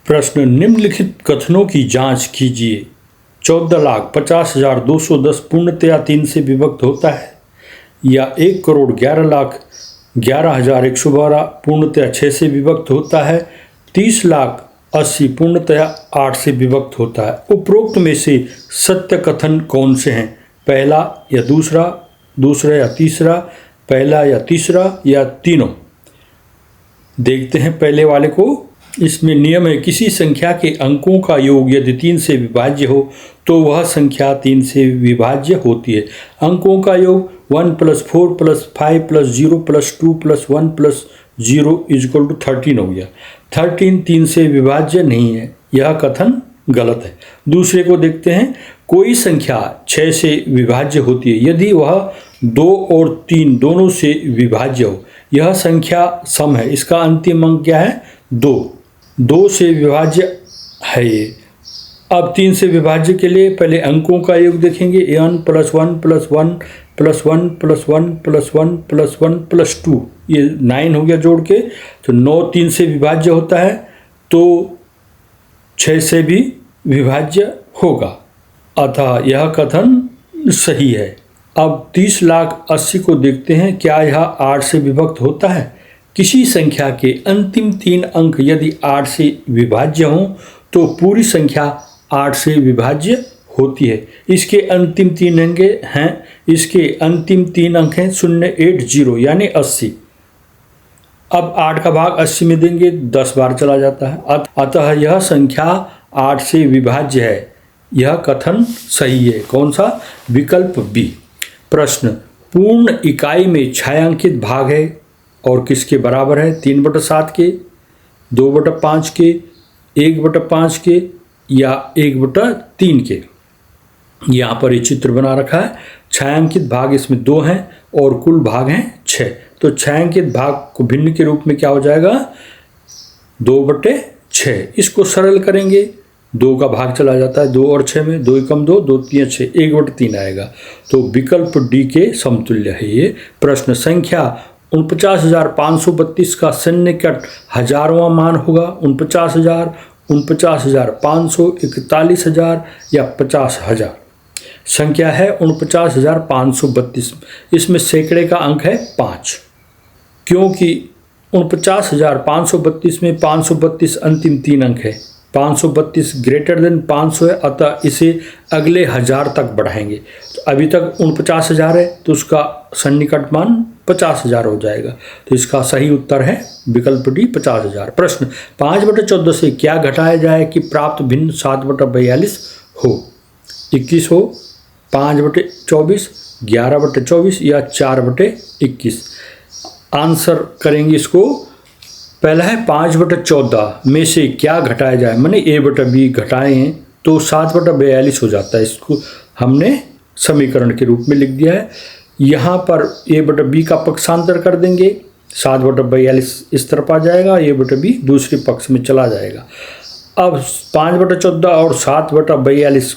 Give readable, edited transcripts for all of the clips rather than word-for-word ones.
प्रश्न निम्नलिखित कथनों की जांच कीजिए। 14,50,210 पूर्णतया 3 से विभक्त होता है, या 1,11,11,112 पूर्णतया 6 से विभक्त होता है, 30,80,000 पूर्णतया 8 से विभक्त होता है। उपरोक्त में से सत्य कथन कौन से हैं? पहला या दूसरा, दूसरा या तीसरा, पहला या तीसरा, या तीनों? देखते हैं पहले वाले को। इसमें नियम है, किसी संख्या के अंकों का योग यदि 3 से विभाज्य हो तो वह संख्या 3 से विभाज्य होती है। अंकों का योग 1 + 4 + 5 + 0 + 2 + 1 + 0 = 13 हो गया। 13 3 से विभाज्य नहीं है, यह कथन गलत है। दूसरे को देखते हैं, कोई संख्या 6 से विभाज्य होती है यदि वह 2 और 3 दोनों से विभाज्य हो, यह संख्या सम है। इसका अंतिम अंक क्या है? 2 से विभाज्य है ये। अब 3 से विभाज्य के लिए पहले अंकों का योग देखेंगे। 1 + 1 + 1 + 1 + 1 + 1 + 1 + 2, ये 9 हो गया जोड़ के। तो 9 3 से विभाज्य होता है तो 6 से भी विभाज्य होगा, अतः यह कथन सही है। अब 30,80,000 को देखते हैं, क्या यह 8 से विभक्त होता है? किसी संख्या के अंतिम 3 अंक यदि 8 से विभाज्य हों तो पूरी संख्या 8 से विभाज्य होती है। इसके अंतिम 3 अंक हैं, इसके अंतिम 3 अंक हैं 080 यानी 80। अब 8 का भाग 80 में देंगे, 10 बार चला जाता है, अतः यह संख्या 8 से विभाज्य है। यह कथन सही है। कौन सा? विकल्प बी। प्रश्न, पूर्ण इकाई में छायांकित भाग है और किसके बराबर है? 3/7 के, 2/5 के, 1/5 के, या 1/3 के। यहाँ पर ये चित्र बना रखा है। छायांकित भाग इसमें 2 हैं और कुल भाग हैं 6। तो छायांकित भाग को भिन्न के रूप में क्या हो जाएगा? 2/6। इसको सरल करेंगे, 2 का भाग चला जाता है 2 और 6 में, 2 × 2, 2 × 3 = 6, 1/3 आएगा। तो विकल्प डी के समतुल्य है ये। प्रश्न, संख्या 49,532 का सन्निकट हजारवां मान होगा? 49,000, 49,500, 41,000 या 50,000? संख्या है 49,532। इसमें सैकड़े का अंक है 5, क्योंकि 49,532 में 532 अंतिम 3 अंक है। 532 > 500 है, अतः इसे अगले 1000 तक बढ़ाएंगे। तो अभी तक 49,000 है तो उसका सन्निकट मान 50,000 हो जाएगा। तो इसका सही उत्तर है विकल्प डी, 50,000। प्रश्न, 5/14 से क्या घटाया जाए कि प्राप्त भिन्न 7/42 हो? 21 हो, 5/24, 11/24 या 4/21? आंसर करेंगे इसको। पहला है 5/14 में से क्या घटाया जाए, मैंने a/b घटाए हैं तो 7/42 हो जाता है। इसको हमने समीकरण के रूप में लिख दिया है। यहाँ पर a/b का पक्षांतर कर देंगे, 7/42 इस तरफ आ जाएगा, a/b दूसरे पक्ष में चला जाएगा। अब 5/14 और 7/42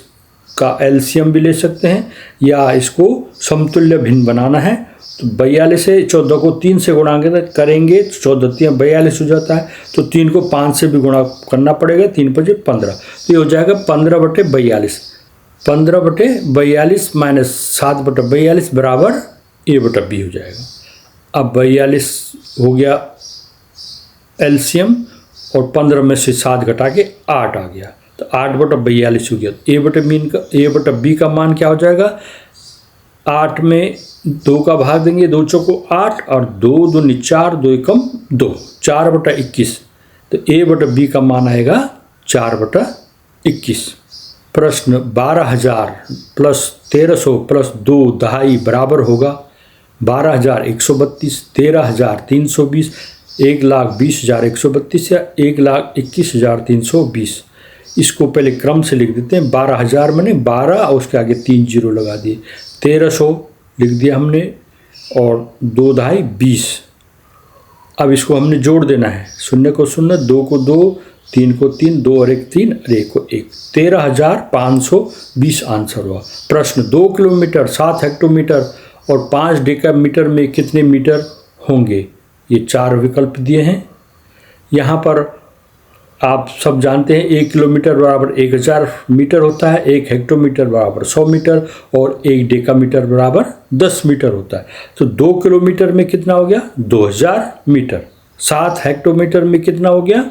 का एलसीएम भी ले सकते हैं, या इसको समतुल्य भिन्न बनाना है तो 42 से 14 को 3 से गुणा करेंगे तो 14 × 42 हो जाता है। तो 3 को 5 से भी गुणा करना पड़ेगा, 3 × 5 = 15। तो ये हो जाएगा 15/42। 15/42 - 7/42 बराबर a/b हो जाएगा। अब 42 हो गया एलसीएम और 15 में से 7 घटा के 8 आ गया, तो 8/42 हो गया। a/b का मान क्या हो जाएगा? 8 में 2 का भाग देंगे, 2 चौको 8 और 2 दूनी 4, 2 एकम 2, 4/21। तो a/b का मान आएगा 4/21। प्रश्न, 12,000 + 1,300 + 2 दहाई बराबर होगा 12,132, 13,320, 1,20,132 या 1,21,320? इसको पहले क्रम से लिख देते हैं। 12,000 मैंने 12 और उसके आगे 3 जीरो लगा दिए, 1,300 लिख दिया हमने और 2 दहाई 20। अब इसको हमने जोड़ देना है, 0 को 0, 2 को 2, 3 को 3, 2 और 1 3 और 1 को 1, 13,520 आंसर हुआ। प्रश्न, 2 किलोमीटर 7 हेक्टोमीटर और 5 डेकामीटर में कितने मीटर होंगे? ये 4 विकल्प दिए हैं। यहाँ पर आप सब जानते हैं 1 किलोमीटर बराबर 1000 मीटर होता है, 1 हेक्टोमीटर बराबर 100 मीटर और 1 डेकामीटर बराबर 10 मीटर होता है। तो 2 किलोमीटर में कितना हो गया? 2000 मीटर। 7 हेक्टोमीटर में कितना हो गया?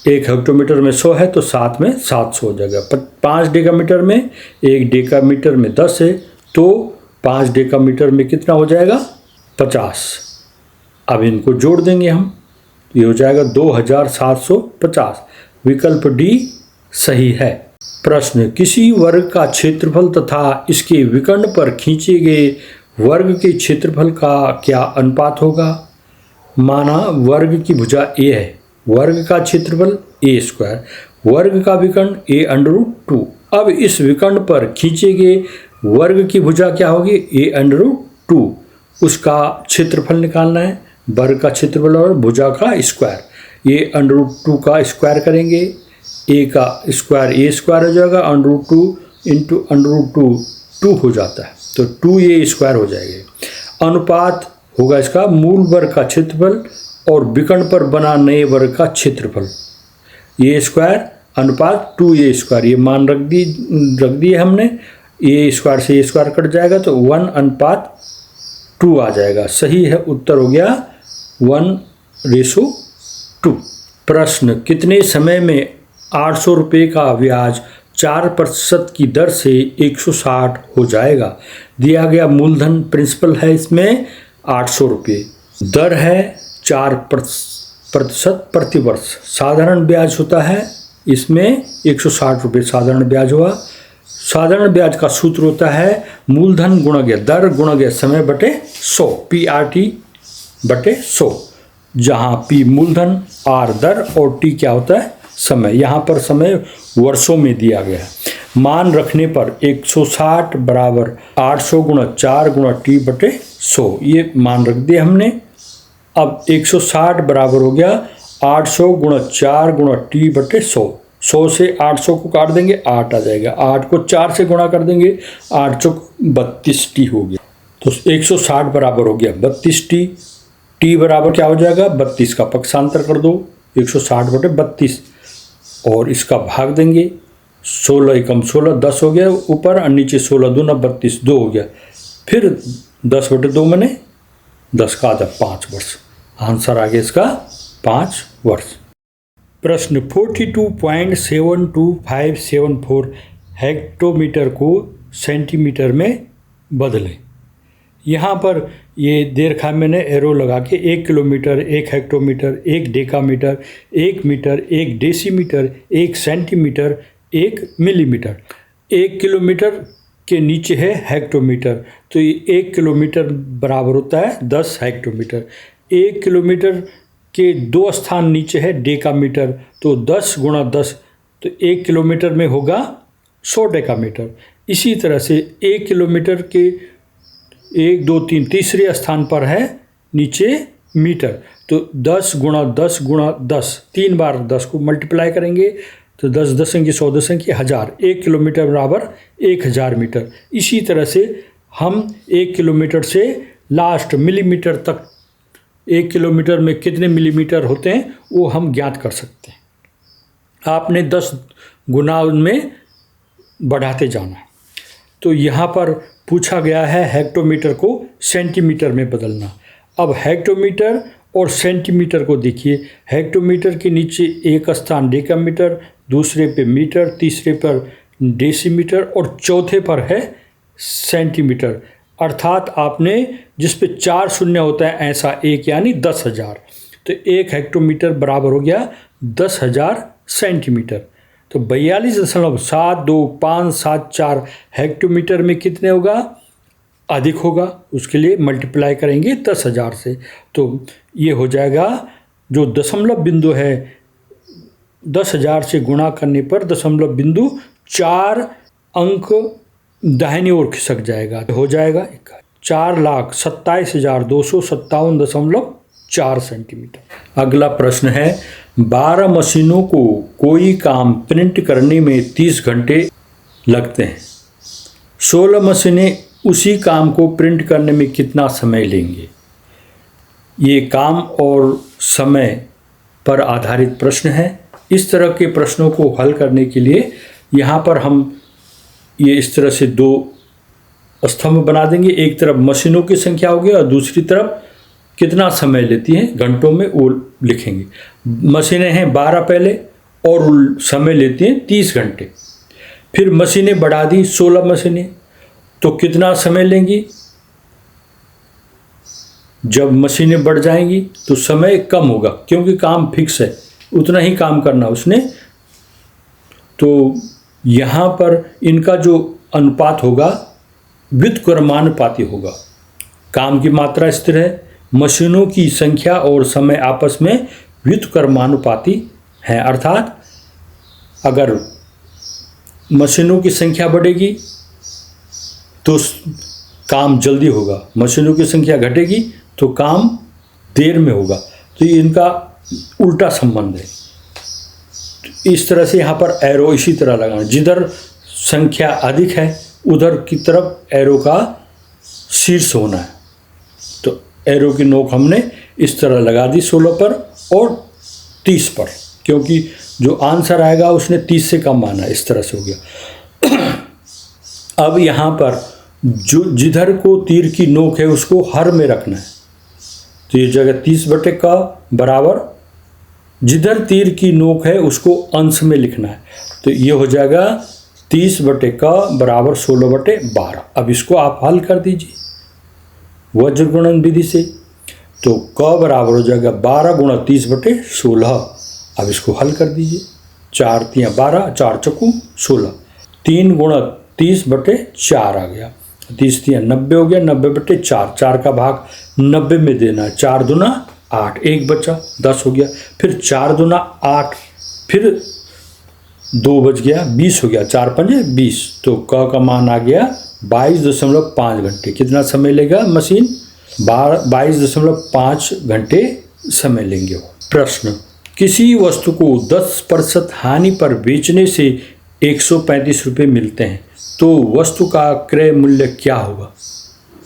1 हेक्टोमीटर में 100 है तो 7 में 700 हो जाएगा। 5 डेकामीटर में, 1 डेकामीटर में 10 है तो 5 डेकामीटर में कितना हो जाएगा? 50। अब इनको जोड़ देंगे हम, ये हो जाएगा 2750। विकल्प डी सही है। प्रश्न, किसी वर्ग का क्षेत्रफल तथा इसके विकर्ण पर खींचे गए वर्ग के क्षेत्रफल का क्या अनुपात होगा? माना वर्ग की भुजा a है, वर्ग का क्षेत्रफल a², वर्ग का विकर्ण a√2। अब इस विकर्ण पर खींचे गए वर्ग की भुजा क्या होगी? a√2। उसका क्षेत्रफल निकालना है, वर्ग का क्षेत्रफल और भुजा का स्क्वायर। ये √2 का स्क्वायर करेंगे, a का स्क्वायर a² हो जाएगा, √2 इंटू √2 2 हो जाता है तो 2a स्क्वायर हो जाएगा। अनुपात होगा इसका मूल वर्ग का क्षेत्रफल और विकर्ण पर बना नए वर्ग का क्षेत्रफल, a स्क्वायर अनुपात 2a²। ये मान रख दिए हमने, a² से a² कट जाएगा तो 1:2 आ जाएगा। सही है, उत्तर हो गया 1:2। प्रश्न, कितने समय में 800 रुपये का ब्याज 4% की दर से 160 हो जाएगा? दिया गया मूलधन प्रिंसिपल है इसमें 800 रुपये, दर है 4% प्रति वर्ष। साधारण ब्याज होता है इसमें 160 रुपये साधारण ब्याज हुआ। साधारण ब्याज का सूत्र होता है मूलधन गुणा दर गुणा समय बटे 100, PRT बटे 100, जहाँ P मूलधन, R दर और T क्या होता है? समय। यहाँ पर समय वर्षों में दिया गया है। मान रखने पर 160 बराबर 800 गुणा 4 गुणा T बटे 100, ये मान रख दिया हमने। अब 160 बराबर हो गया 800 गुणा 4 गुणा T बटे 100। 100 से 800 को काट देंगे, 8 आ जाएगा। 8 को 4 से गुणा कर देंगे, 8 चौक 32T हो गया। तो 160 बराबर हो गया 32T। T बराबर क्या हो जाएगा? 32 का पक्षांतर कर दो, 160 बटे 32 और इसका भाग देंगे। 16 एकम 16, 10 हो गया ऊपर और नीचे 16 दूना 32, 2 हो गया। फिर 10 बटे 2 मैंने 10 का आधा 5 वर्ष। आंसर आ गया इसका 5 वर्ष। प्रश्न, 42.72574 हेक्टोमीटर को सेंटीमीटर में बदलें। यहाँ पर ये दे रखा है मैंने एरो लगा के, 1 kilometre, 1 hectometre, 1 decametre, 1 metre, 1 decimetre, 1 centimetre, 1 millimetre. 1 kilometre के नीचे है हेक्टोमीटर, तो ये 1 किलोमीटर बराबर होता है 10 हेक्टोमीटर। 1 किलोमीटर के 2 स्थान नीचे है डेकामीटर, तो 10 गुणा 10, तो 1 किलोमीटर में होगा 100 डेकामीटर। इसी तरह से 1 किलोमीटर के 1 2 3 तीसरे स्थान पर है नीचे मीटर, तो 10 गुणा 10 गुणा 10, 3 बार 10 को मल्टीप्लाई करेंगे तो 10 10 की 100 10 की 1000, 1 किलोमीटर बराबर 1000 मीटर। इसी तरह से हम 1 किलोमीटर से लास्ट मिलीमीटर तक, 1 किलोमीटर में कितने मिलीमीटर होते हैं वो हम ज्ञात कर सकते हैं। आपने 10 गुना में बढ़ाते जाना। तो यहाँ पर पूछा गया है हेक्टोमीटर को सेंटीमीटर में बदलना। अब हेक्टोमीटर और सेंटीमीटर को देखिए, हेक्टोमीटर के नीचे एक स्थान डेकामीटर, दूसरे पे मीटर, तीसरे पर डेसीमीटर और चौथे पर है सेंटीमीटर। अर्थात आपने जिस पे 4 शून्य होता है ऐसा एक, यानी 10,000, तो 1 हेक्टोमीटर बराबर हो गया 10,000 सेंटीमीटर। तो 42.72574 हेक्टोमीटर में कितने होगा? अधिक होगा, उसके लिए मल्टीप्लाई करेंगे 10,000 से, तो ये हो जाएगा जो दशमलव बिंदु है 10,000 से गुणा करने पर दशमलव बिंदु 4 अंक दाहिनी ओर खिसक जाएगा, हो जाएगा 4,27,257.4 सेंटीमीटर। अगला प्रश्न है, 12 मशीनों को कोई काम प्रिंट करने में 30 घंटे लगते हैं। 16 मशीनें उसी काम को प्रिंट करने में कितना समय लेंगे? ये काम और समय पर आधारित प्रश्न है। इस तरह के प्रश्नों को हल करने के लिए यहाँ पर हम ये इस तरह से दो स्तंभ बना देंगे। एक तरफ मशीनों की संख्या होगी और दूसरी तरफ कितना समय लेती हैं घंटों में वो लिखेंगे। मशीनें हैं 12 पहले और समय लेती हैं 30 घंटे। फिर मशीनें बढ़ा दी 16 मशीनें, तो कितना समय लेंगी? जब मशीनें बढ़ जाएंगी तो समय कम होगा, क्योंकि काम फिक्स है, उतना ही काम करना उसने। तो यहाँ पर इनका जो अनुपात होगा व्युत्क्रमानुपाती होगा। काम की मात्रा स्थिर है, मशीनों की संख्या और समय आपस में व्युत्क्रमानुपाती हैं। अर्थात अगर मशीनों की संख्या बढ़ेगी तो काम जल्दी होगा, मशीनों की संख्या घटेगी तो काम देर में होगा। तो ये इनका उल्टा संबंध है। तो इस तरह से यहाँ पर एरो इसी तरह लगाना, जिधर संख्या अधिक है उधर की तरफ एरो का शीर्ष होना है। तो एरो की नोक हमने इस तरह लगा दी 16 पर और 30 पर, क्योंकि जो आंसर आएगा उसने 30 से कम आना, इस तरह से हो गया। अब यहाँ पर जो जिधर को तीर की नोक है उसको हर में रखना है। तो ये जगह 30/का बराबर जिधर तीर की नोक है उसको अंश में लिखना है। तो ये हो जाएगा 30/का बराबर 16/12। अब इसको आप हल कर दीजिए वज्र गुणन विधि से। तो क बराबर हो जाएगा 12 गुणा 30/16। अब इसको हल कर दीजिए। 4 तियाँ 12, 4 चौकू 16, 3 गुणा 30/4 आ गया। 30 तियाँ 90 हो गया, 90/4। 4 का भाग 90 में देना है। 4 दूना 8, 1 बचा, 10 हो गया। फिर 4 दूना 8, फिर 2 बच गया, 20 हो गया। 4 पंजे 20। तो क का मान आ गया 22.5 घंटे। कितना समय लेगा मशीन? 22.5 घंटे समय लेंगे। प्रश्न, किसी वस्तु को 10% हानि पर बेचने से 135 रुपये मिलते हैं, तो वस्तु का क्रय मूल्य क्या होगा?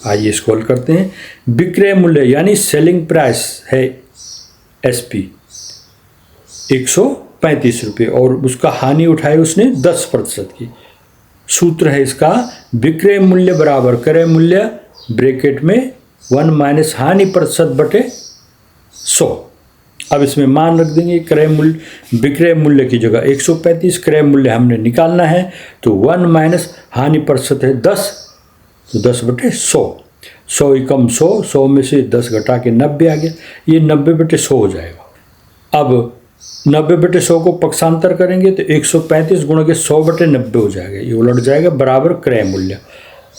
आइए इसको हल करते हैं। विक्रय मूल्य यानी सेलिंग प्राइस है SP 135 रुपये और उसका हानि उठाई उसने 10% की। सूत्र है इसका, विक्रय मूल्य बराबर क्रय मूल्य ब्रैकेट में 1 माइनस हानि प्रतिशत बटे 100। अब इसमें मान रख देंगे। क्रय मूल्य विक्रय मूल्य की जगह 135 क्रय मूल्य हमने निकालना है, तो 1 माइनस हानि प्रतिशत है 10, तो 10/100। 100 एकम 100, 100 में से 10 घटा के 90 आ गया। ये 90/100 हो जाएगा। अब 90/100 को पक्षांतर करेंगे तो 135 गुणा के 100/90 हो जाएगा। ये उलट जाएगा बराबर क्रय मूल्य।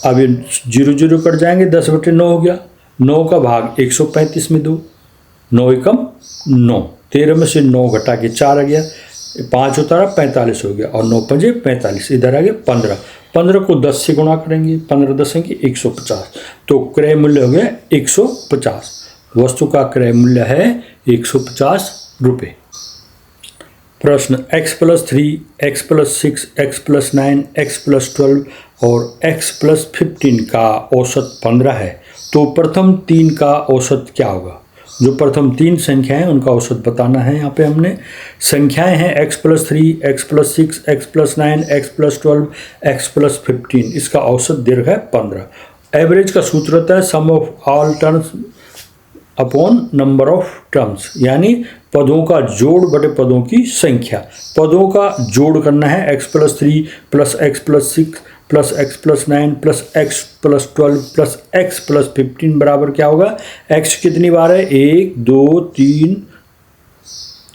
अब ये 0 0 कट जाएंगे, 10/9 हो गया। 9 का भाग 135 में दो, 9 एकम 9, 13 में से 9 घटा के 4 आ गया। 5 उतारा 45 हो गया और 9 पंजे 45, इधर आ गया 15। 15 को 10 से गुणा करेंगे, 15 10 की 150। तो क्रय मूल्य हो गया 150। वस्तु का क्रय मूल्य है 150 रुपये। प्रश्न, x+3, x+6, x+9, x+12 और x+15 का औसत 15 है, तो प्रथम 3 का औसत क्या होगा? जो प्रथम 3 संख्याएं उनका औसत बताना है। यहाँ पे हमने संख्याएं हैं x+3, x+6, x+9, x+12, x+15। इसका औसत दीर्घ है 15। एवरेज का सूत्र होता है sum of all terms upon number of terms, यानी पदों का जोड़ बटे पदों की संख्या। पदों का जोड़ करना है x+3 plus x+6 plus x+9 plus x+12 plus x+15 बराबर क्या होगा? x कितनी बार है? 1 2 3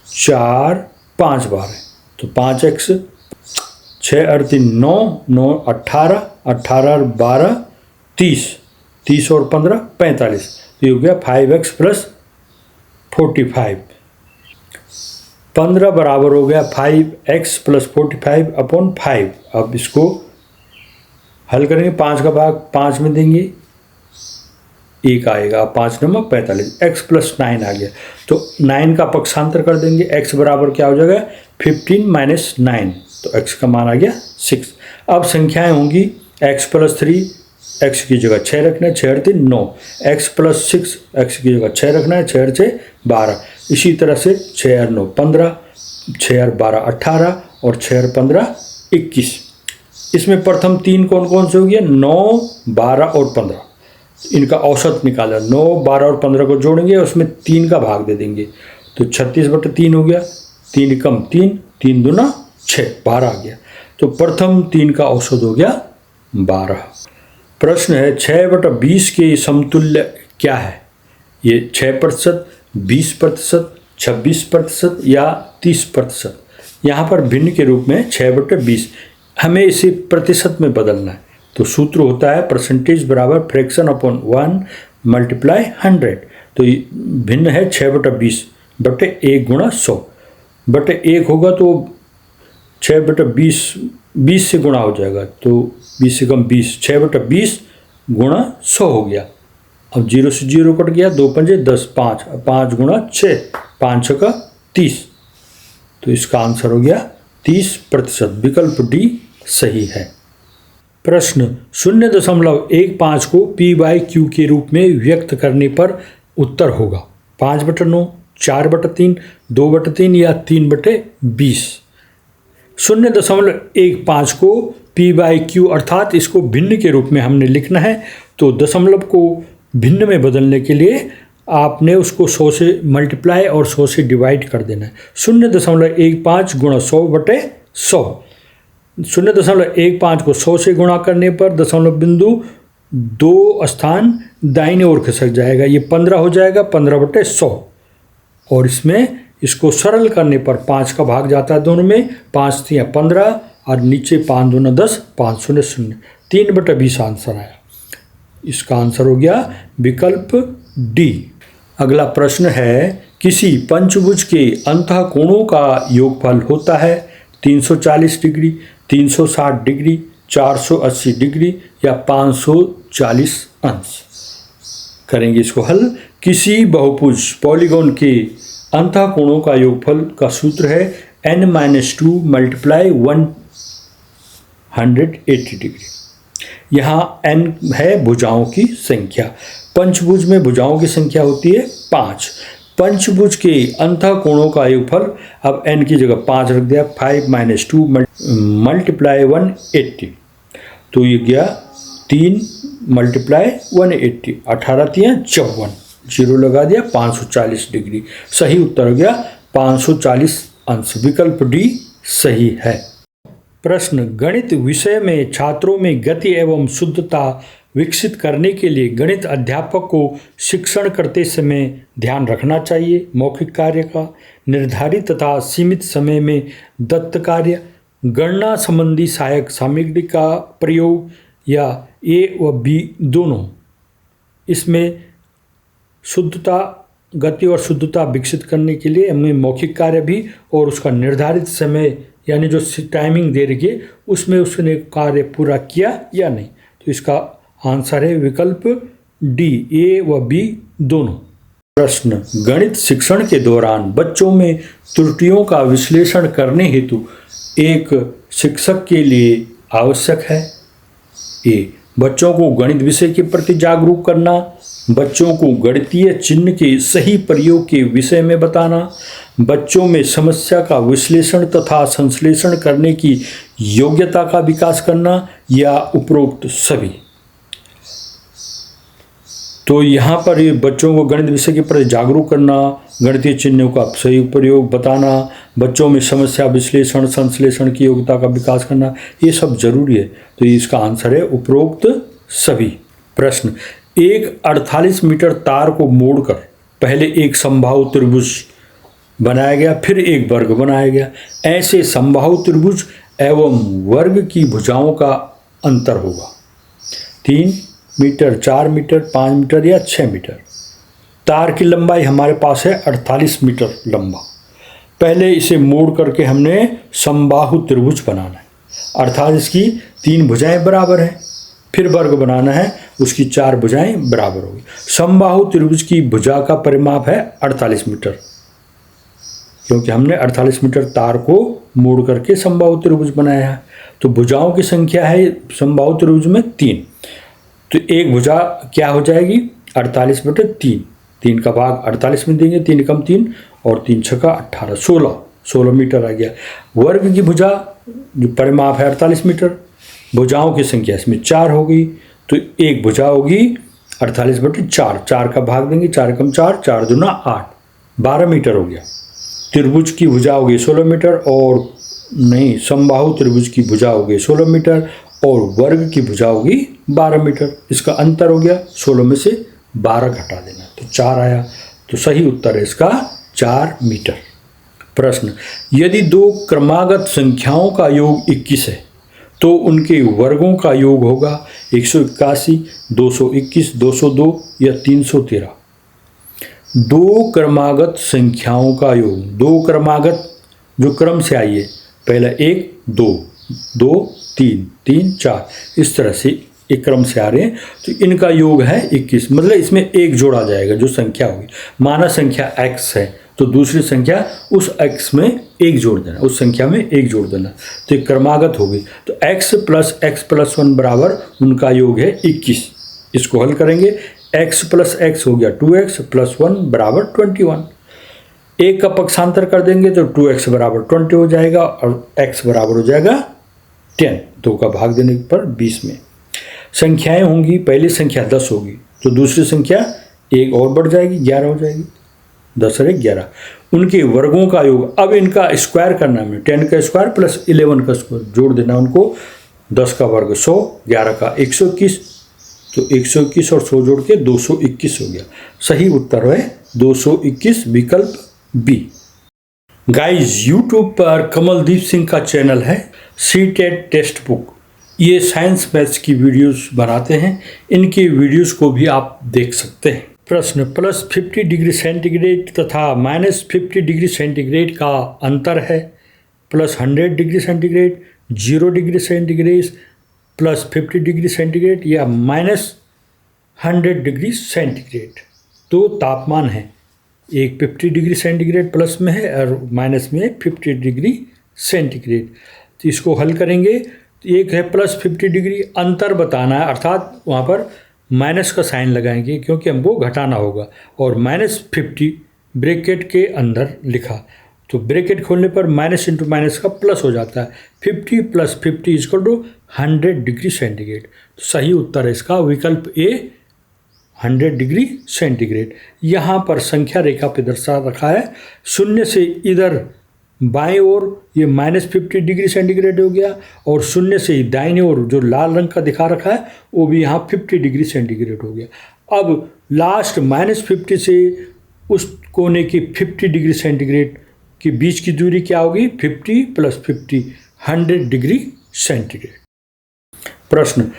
4 5 बार है, तो 5x 6 और 3 9 9 18 18 और 12 30 30 और 15 45। तो ये हो गया 5x प्लस 45। 15 बराबर हो गया 5x प्लस 45 अपॉन 5। अब इसको हल करेंगे। 5 का भाग 5 में देंगे, 1 आएगा। 5 नंबर 45, x+9 आ गया। तो 9 का पक्षांतर कर देंगे। x बराबर क्या हो जाएगा? 15 माइनस 9, तो x का मान आ गया 6। अब संख्याएं होंगी x+3, x की जगह 6 रखना है, 6 और 3 9। x+6, x की जगह 6 रखना है, 6 और 6 12। इसी तरह से 6 और 9 15, 6 और 12 18 और 6 और 15 21। इसमें प्रथम 3 कौन कौन से हो गया? 9, 12 और 15। इनका औसत निकाला, 9, 12 और 15 को जोड़ेंगे, उसमें 3 का भाग दे देंगे, तो 36/3 हो गया। 3 कम 3, 3 दूना 6, 12 आ गया। तो प्रथम 3 का औसत हो गया 12। प्रश्न है 6/20 के समतुल्य क्या है? ये 6%, 20%, 26% या 30%। यहाँ पर भिन्न के रूप में 6/20, हमें इसे प्रतिशत में बदलना है। तो सूत्र होता है परसेंटेज बराबर फ्रैक्शन अपॉन 1 मल्टीप्लाई 100। तो भिन्न है 6/20/1 गुणा 100/1 होगा तो 6/20 20 से गुणा हो जाएगा, तो 20 से कम 20, 6/20 गुणा 100 हो गया। अब 0 से 0 कट गया, 2 पंजे 10, 5, 5 गुणा 6, 5 6 30। तो इसका आंसर हो गया 30%। विकल्प डी सही है। प्रश्न 0.15 को p/q के रूप में व्यक्त करने पर उत्तर होगा 5/9, 4/3, 2/3 या 3/20। 0.15 को p/q अर्थात इसको भिन्न के रूप में हमने लिखना है, तो दशमलव को भिन्न में बदलने के लिए आपने उसको 100 से मल्टीप्लाई और 100 से डिवाइड कर देना है। 0.15 गुणा 100/100। 0.15 को 100 से गुणा करने पर दशमलव बिंदु 2 स्थान दाहिने ओर खिसक जाएगा, ये 15 हो जाएगा, 15/100। और इसमें इसको सरल करने पर 5 का भाग जाता है दोनों में, 5 3 15 और नीचे 5 दूना 10, 5 0 0, 3/20 आंसर आया। इसका आंसर हो गया विकल्प डी। अगला प्रश्न है किसी पंचभुज के अंतः कोणों का योगफल होता है 340 डिग्री, 360 डिग्री, 480 डिग्री या 540 अंश। करेंगे इसको हल। किसी बहुभुज पॉलीगॉन के अंतः कोणों का योगफल का सूत्र है n-2 मल्टीप्लाई 180 डिग्री। यहाँ n है भुजाओं की संख्या। पंचभुज में भुजाओं की संख्या होती है 5। पंचभुज के अंतः कोणों का योगफल, अब n की जगह 5 रख दिया, 5 - 2 मल्टीप्लाई 180, तो ये गया 3 मल्टीप्लाई 180, 18 3 54, 0 लगा दिया, 540 डिग्री। सही उत्तर हो गया 540 अंश। विकल्प डी सही है। प्रश्न गणित विषय में छात्रों में गति एवं शुद्धता विकसित करने के लिए गणित अध्यापक को शिक्षण करते समय ध्यान रखना चाहिए। मौखिक कार्य का, निर्धारित तथा सीमित समय में दत्त कार्य, गणना संबंधी सहायक सामग्री का प्रयोग या ए व बी दोनों। इसमें शुद्धता, गति और शुद्धता विकसित करने के लिए हमें मौखिक कार्य भी और उसका निर्धारित समय यानी जो टाइमिंग दे रही है उसमें उसने कार्य पूरा किया या नहीं। तो इसका आंसर है विकल्प डी, ए व बी दोनों। प्रश्न गणित शिक्षण के दौरान बच्चों में त्रुटियों का विश्लेषण करने हेतु एक शिक्षक के लिए आवश्यक है। ए बच्चों को गणित विषय के प्रति जागरूक करना, बच्चों को गणितीय चिन्ह के सही प्रयोग के विषय में बताना, बच्चों में समस्या का विश्लेषण तथा संश्लेषण करने की योग्यता का विकास करना या उपरोक्त सभी। तो यहाँ पर ये बच्चों को गणित विषय के प्रति जागरूक करना, गणितीय चिन्हों का सही प्रयोग बताना, बच्चों में समस्या विश्लेषण संश्लेषण की योग्यता का विकास करना, ये सब जरूरी है। तो इसका आंसर है उपरोक्त सभी। प्रश्न एक 48 मीटर तार को मोड़कर पहले एक समबाहु त्रिभुज बनाया गया, फिर एक वर्ग बनाया गया। ऐसे समबाहु त्रिभुज एवं वर्ग की भुजाओं का अंतर होगा 3 मीटर, 4 मीटर, 5 मीटर या 6 मीटर। तार की लंबाई हमारे पास है 48 मीटर लंबा। पहले इसे मोड़ करके हमने समबाहु त्रिभुज बनाना है, अर्थात इसकी 3 भुजाएं बराबर हैं। फिर वर्ग बनाना है, उसकी 4 भुजाएं बराबर होगी। समबाहु त्रिभुज की भुजा का परिमाप है 48 मीटर, क्योंकि हमने 48 मीटर तार को मोड़ करके समबाहु त्रिभुज बनाया है। तो भुजाओं की संख्या है समबाहु त्रिभुज में 3। तो एक भुजा क्या हो जाएगी 48/3, 3 का भाग 48 में देंगे, 3 कम 3 और 3 6 18, 16, 16 मीटर आ गया। वर्ग की भुजा जो परिमाप है 48 मीटर, भुजाओं की संख्या इसमें 4 हो गई, तो एक भुजा होगी 48/4, 4 का भाग देंगे, 4 कम 4, 4 दूना 8, 12 मीटर हो गया। त्रिभुज की भुजा होगी 16 मीटर, और नहीं, समबाहु त्रिभुज की भुजा होगी 16 मीटर और वर्ग की भुजा होगी 12 मीटर। इसका अंतर हो गया 16 में से 12 घटा देना, तो 4 आया। तो सही उत्तर है इसका 4 मीटर। प्रश्न, यदि दो क्रमागत संख्याओं का योग 21 है तो उनके वर्गों का योग होगा 181, 221, 202 या 313। दो क्रमागत संख्याओं का योग, दो क्रमागत जो क्रम से आई है, पहला 1, 2, 2, 3, 3, 4, इस तरह से एक क्रम से आ रहे हैं, तो इनका योग है 21। मतलब इसमें एक जोड़ा जाएगा जो संख्या होगी। माना संख्या x है तो दूसरी संख्या उस x में एक जोड़ देना, उस संख्या में एक जोड़ देना, तो एक क्रमागत होगी। तो x + 1 बराबर उनका योग है 21। इसको हल करेंगे, x + x हो गया 2x + 1 बराबर 21। एक का पक्षांतर कर देंगे तो 2x बराबर 20 हो जाएगा और x बराबर हो जाएगा 10, 2 का भाग देने पर 20 में। संख्याएं होंगी, पहली संख्या 10 होगी तो दूसरी संख्या एक और बढ़ जाएगी, 11 हो जाएगी, 10 और 11। उनके वर्गों का योग, अब इनका स्क्वायर करना है, 10 का स्क्वायर + 11 का स्क्वायर जोड़ देना उनको। 10 का वर्ग 100, 11 का 121, तो 121 और 100 जोड़ के 221 हो गया। सही उत्तर है 221, विकल्प बी। गाइस, यूट्यूब पर कमलदीप सिंह का चैनल है सीटेट टेक्स्ट बुक। ये साइंस मैथ्स की वीडियोस बनाते हैं, इनकी वीडियोस को भी आप देख सकते हैं। प्रश्न, +50 डिग्री सेंटीग्रेड तथा -50 डिग्री सेंटीग्रेड का अंतर है +100 degree centigrade, 0 degree centigrade, +50 degree centigrade या -100 डिग्री सेंटीग्रेड। दो तापमान है, एक 50 डिग्री सेंटीग्रेड प्लस में है और माइनस में 50 डिग्री सेंटीग्रेड। तो इसको हल करेंगे, तो एक है +50 डिग्री, अंतर बताना है, अर्थात वहाँ पर माइनस का साइन लगाएंगे क्योंकि हमको घटाना होगा, और -50 ब्रैकेट के अंदर लिखा, तो ब्रैकेट खोलने पर माइनस इंटू माइनस का प्लस हो जाता है। 50 + 50 = 100 डिग्री सेंटीग्रेड। तो सही उत्तर है इसका विकल्प ए, 100 डिग्री सेंटीग्रेड। यहाँ पर संख्या रेखा पे दर्शा रखा है, शून्य से इधर बाएं ओर ये -50 डिग्री सेंटीग्रेड हो गया, और शून्य से दाहिने ओर जो लाल रंग का दिखा रखा है वो भी यहाँ 50 डिग्री सेंटीग्रेड हो गया। अब लास्ट -50 से उस कोने की 50 डिग्री सेंटीग्रेड के बीच की दूरी क्या होगी? 50 + 50, 100 डिग्री सेंटीग्रेड। प्रश्न,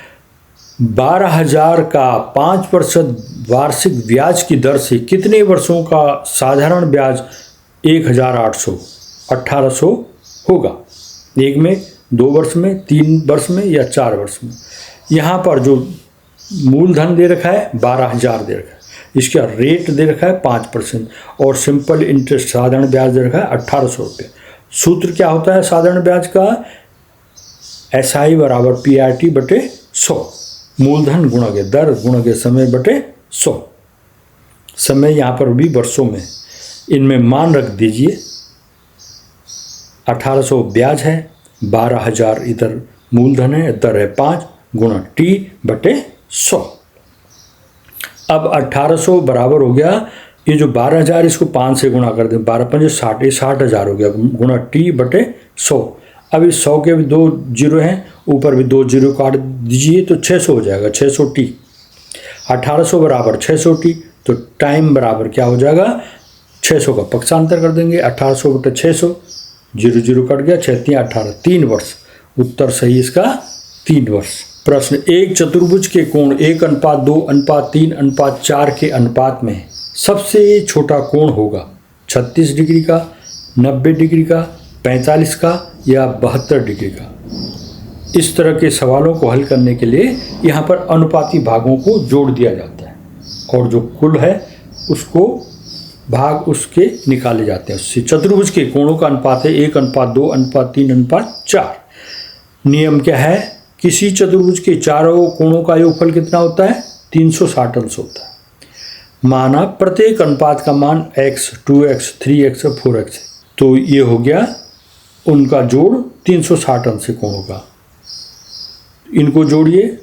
12,000 का 5% वार्षिक ब्याज की दर से कितने वर्षों का साधारण ब्याज 1,800, 1,800 होगा? एक में, 2 वर्ष में, 3 वर्ष में या 4 वर्ष में? यहाँ पर जो मूलधन दे रखा है 12,000 दे रखा है, इसका रेट दे रखा है 5% और सिंपल इंटरेस्ट साधारण ब्याज दे रखा है 1,800 रुपये। सूत्र क्या होता है साधारण ब्याज का? SI = PRT बटे 100, मूलधन गुणा के दर गुणा के समय बटे 100। समय यहाँ पर भी वर्षों में, इनमें मान रख दीजिए। 1,800 ब्याज है, 12,000 इधर मूलधन है, दर है 5 गुणा T बटे 100। अब 1,800 बराबर हो गया, ये जो 12,000 इसको 5 से गुणा कर दें, 12 × 5 = 60, ये 60,000 हो गया गुणा T बटे 100। अब इस 100 के भी 2 जीरो हैं, ऊपर भी 2 जीरो काट दीजिए तो 600 हो जाएगा, 600 T। 1,800 बराबर 600 T, तो टाइम बराबर क्या हो जाएगा? 600 का पक्षांतर कर देंगे, 1,800 बटे 600, 0 0 कट गया, 6 × 3 = 18, 3 वर्ष। उत्तर सही इसका 3 वर्ष। प्रश्न, एक चतुर्भुज के कोण 1:2:3:4 के अनुपात में सबसे छोटा कोण होगा 36 डिग्री का, 90 डिग्री का, 45 का या 72 डिग्री का? इस तरह के सवालों को हल करने के लिए यहाँ पर अनुपाती भागों को जोड़ दिया जाता है और जो कुल है उसको भाग उसके निकाले जाते हैं। उससे चतुर्भुज के कोणों का अनुपात है 1:2:3:4। नियम क्या है? किसी चतुर्भुज के चारों कोणों का योगफल कितना होता है? 360 अंश होता है। माना प्रत्येक अनुपात का मान x, 2x, 3x और 4x है। तो ये हो गया उनका जोड़ 360 अंश से कोण होगा। इनको जोड़िए,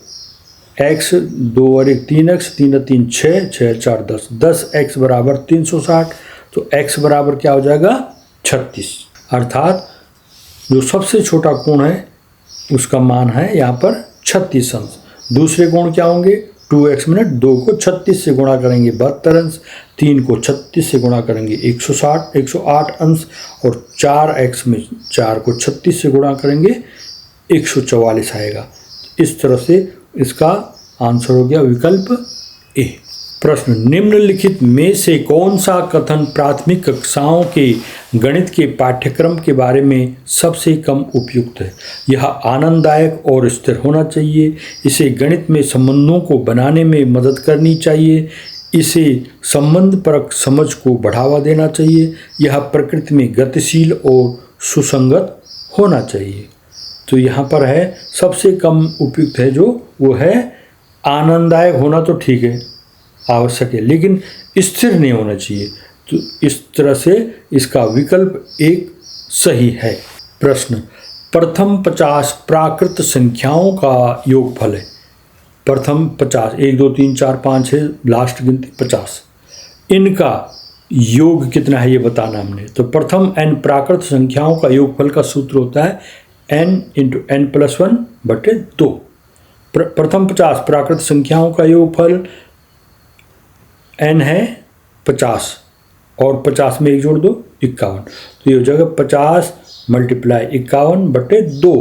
x 2 और 1 3x, 3 और 3 6, 6 4 10, 10x बराबर 360, तो x बराबर क्या हो जाएगा 36। अर्थात जो सबसे छोटा कोण है उसका मान है यहाँ पर 36 अंश। दूसरे कोण क्या होंगे, 2x मिनट 2 को 36 से गुणा करेंगे 72 अंश, 3 को 36 से गुणा करेंगे 108 अंश, और 4x में 4 को 36 से गुणा करेंगे 144 आएगा। इस तरह से इसका आंसर हो गया विकल्प ए। प्रश्न, निम्नलिखित में से कौन सा कथन प्राथमिक कक्षाओं के गणित के पाठ्यक्रम के बारे में सबसे कम उपयुक्त है? यह आनंददायक और स्थिर होना चाहिए, इसे गणित में संबंधों को बनाने में मदद करनी चाहिए, इसे संबंधपरक समझ को बढ़ावा देना चाहिए, यह प्रकृति में गतिशील और सुसंगत होना चाहिए। तो यहाँ पर है सबसे कम उपयुक्त है जो वो है आनंददायक होना, तो ठीक है आवश्यक है, लेकिन स्थिर नहीं होना चाहिए। तो इस तरह से इसका विकल्प एक सही है। प्रश्न, प्रथम 50 प्राकृत संख्याओं का योगफल है। प्रथम 50 1 2 3 4 5 6 लास्ट गिनती 50, इनका योग कितना है ये बताना हमने। तो प्रथम n प्राकृत संख्याओं का योगफल का सूत्र होता है n × n+1/2। प्रथम 50 प्राकृत संख्याओं का योगफल n है 50 और 50 में 1 जोड़ दो 51, तो ये हो जाएगा 50 × 51/2।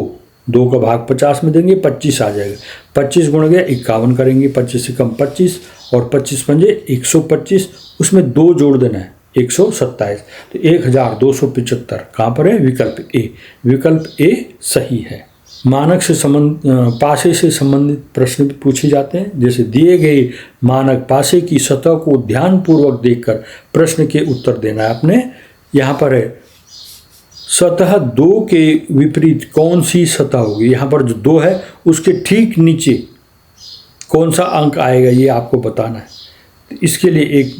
2 का भाग 50 में देंगे 25 आ जाएगा, 25 गुण गया 51 करेंगे, 25 से कम 25 और 25 पंजे 125, उसमें 2 जोड़ देना है 127, तो 1275 कहाँ पर है, विकल्प ए। विकल्प ए सही है। मानक से पासे से संबंधित प्रश्न भी पूछे जाते हैं। जैसे दिए गए मानक पासे की सतह को ध्यानपूर्वक देखकर प्रश्न के उत्तर देना है आपने। यहाँ पर है सतह 2 के विपरीत कौन सी सतह होगी। यहाँ पर जो 2 है उसके ठीक नीचे कौन सा अंक आएगा ये आपको बताना है। इसके लिए एक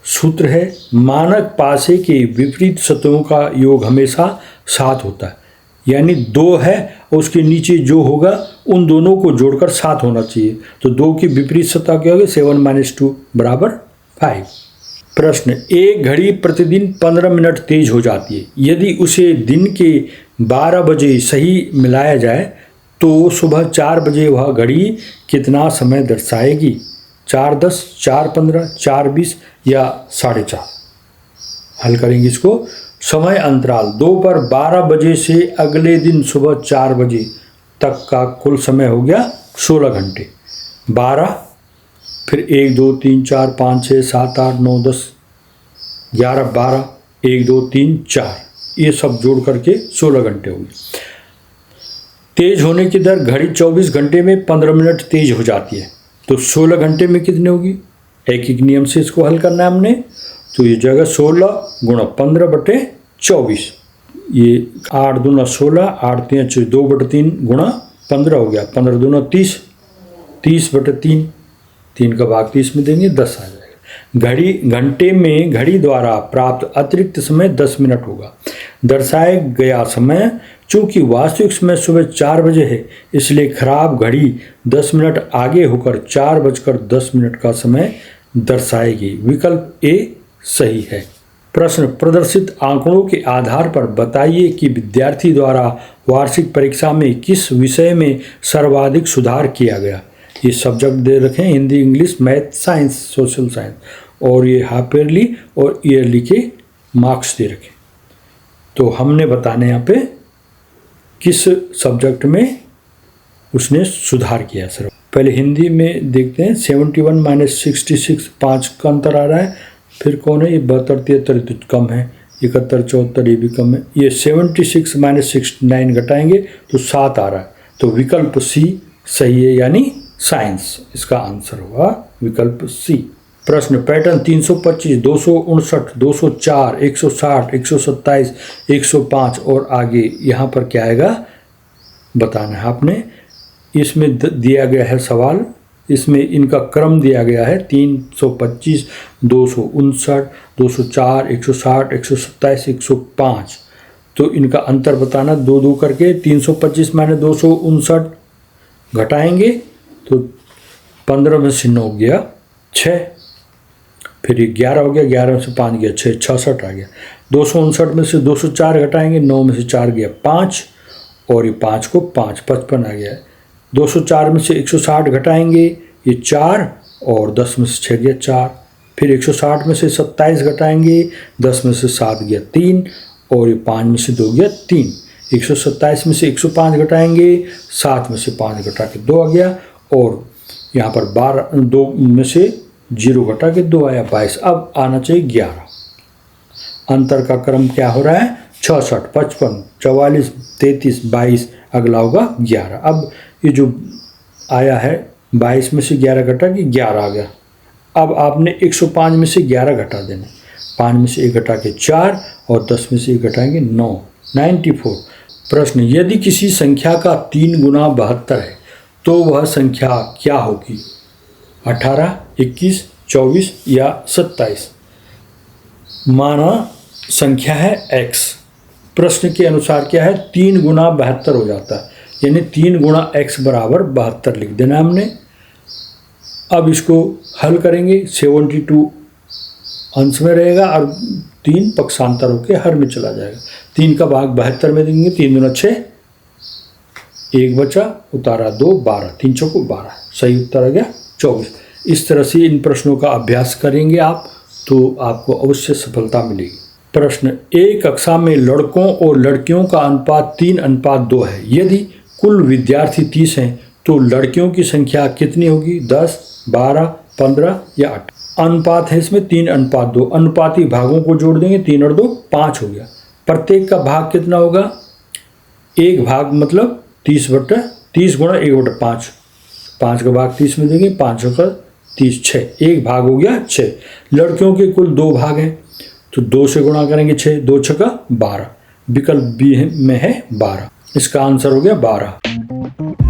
सूत्र है, मानक पासे के विपरीत सतहों का योग हमेशा 7 होता है। यानी 2 है और उसके नीचे जो होगा उन दोनों को जोड़कर 7 होना चाहिए। तो 2 की विपरीत सतह क्या होगी, 7 - 2 = 5। प्रश्न, एक घड़ी प्रतिदिन 15 मिनट तेज हो जाती है, यदि उसे दिन के 12 बजे सही मिलाया जाए तो सुबह 4 बजे वह घड़ी कितना समय दर्शाएगी? 4:10, 4:15, 4:20 या 4:30? हल करेंगे इसको। समय अंतराल दोपहर 12 बजे से अगले दिन सुबह 4 बजे तक का कुल समय हो गया 16 घंटे। 12 फिर 1 2 3 4 5 6 7 8 9 10 11 12 1 2 3 4 ये सब जोड़ करके 16 घंटे हो गए। तेज होने की दर घड़ी 24 घंटे में 15 मिनट तेज हो जाती है, तो 16 घंटे में कितनी होगी? एक नियम से इसको हल करना है हमने। तो ये जगह 16 × 15/24, ये 8 दूना 16, 8 3 24, 2/3 × 15 हो गया, 15 दूना 30, 30/3, 3 का भाग 30 में देंगे 10 आ जाएगा। घंटे में घड़ी द्वारा प्राप्त अतिरिक्त समय 10 मिनट होगा। दर्शाया गया समय चूँकि वास्तविक समय सुबह 4 बजे है, इसलिए खराब घड़ी 10 मिनट आगे होकर 4:10 का समय दर्शाएगी। विकल्प ए सही है। प्रश्न, प्रदर्शित आंकड़ों के आधार पर बताइए कि विद्यार्थी द्वारा वार्षिक परीक्षा में किस विषय में सर्वाधिक सुधार किया गया। ये सब्जेक्ट दे रखे हैं, Hindi, English, math, science, social science, और ये हाफ ईयरली और ईयरली के मार्क्स दे रखे। तो हमने बताने यहाँ पे किस सब्जेक्ट में उसने सुधार किया। सर पहले हिंदी में देखते हैं, 71 - 66 5 का अंतर आ रहा है। फिर कौन है ये 72 73 तो कम है, 71 74 ये भी कम है। ये 76 - 69 घटाएंगे तो 7 आ रहा है। तो विकल्प सी सही है, यानी साइंस इसका आंसर होगा विकल्प सी। प्रश्न, पैटर्न 325 259 204 160 127 105 और आगे यहाँ पर क्या आएगा बताना है आपने। इसमें दिया गया है सवाल इसमें इनका क्रम दिया गया है 325, 259, 204, 160, 127, 105। तो इनका अंतर बताना, दो दो करके 325 माइनस 259 घटाएंगे तो 15 में से 9 गया 6, फिर ये 11 हो गया, 11 में से 5 गया 6, 66 आ गया। 259 में से 204 घटाएंगे, 9 में से 4 गया 5, और ये 5 को 5, 55 आ गया। 204 में से 160 घटाएंगे, ये 4, और 10 में से 6 गया 4, फिर 160 में से 27 घटाएंगे, 10 में से 7 गया 3, और ये 5 में से 2 गया 3। 127 में से 105 घटाएंगे, 7 में से 5 घटा के 2 आ गया, और यहाँ पर 2 में से 0 घटा के 2 आया 22। अब आना चाहिए 11। अंतर का क्रम क्या हो रहा है? 66, 55, 44, 33, 22, अगला होगा 11। अब ये जो आया है 22 में से 11 घटा के 11 आ गया। अब आपने 105 में से 11 घटा देना, 5 में से 1 घटा के 4, और 10 में से 1 घटाएंगे 9, 94। प्रश्न, यदि किसी संख्या का 3 गुना 72 है तो वह संख्या क्या होगी? 18, 21, 24 या 27? माना संख्या है x, प्रश्न के अनुसार क्या है? 3 गुना 72 हो जाता है, यानी 3 गुणा x बराबर 72 लिख देना हमने। अब इसको हल करेंगे, 72 अंश में रहेगा और 3 पक्षांतर होकर हर में चला जाएगा। 3 का भाग 72 में देंगे, 3 दूना 6, 1 बचा, उतारा 2, 12, 3 चौको 12, सही उत्तर आ गया 24। इस तरह से इन प्रश्नों का अभ्यास करेंगे आप तो आपको अवश्य सफलता मिलेगी। प्रश्न, एक कक्षा में लड़कों और लड़कियों का अनुपात 3:2 है। यदि कुल विद्यार्थी 30 हैं तो लड़कियों की संख्या कितनी होगी? 10, 12, 15 या 8? अनुपात है इसमें 3:2। अनुपाती भागों को जोड़ देंगे, 3 और 2 5 हो गया। प्रत्येक का भाग कितना होगा? एक भाग मतलब 30 गुणा 1/5, 5 का भाग 30 में देंगे, 5 का 30, 6, एक भाग हो गया 6। लड़कियों के कुल 2 भाग हैं तो 2 से गुणा करेंगे 6, 2 6 12, विकल्प बी में है 12। इसका आंसर हो गया 12।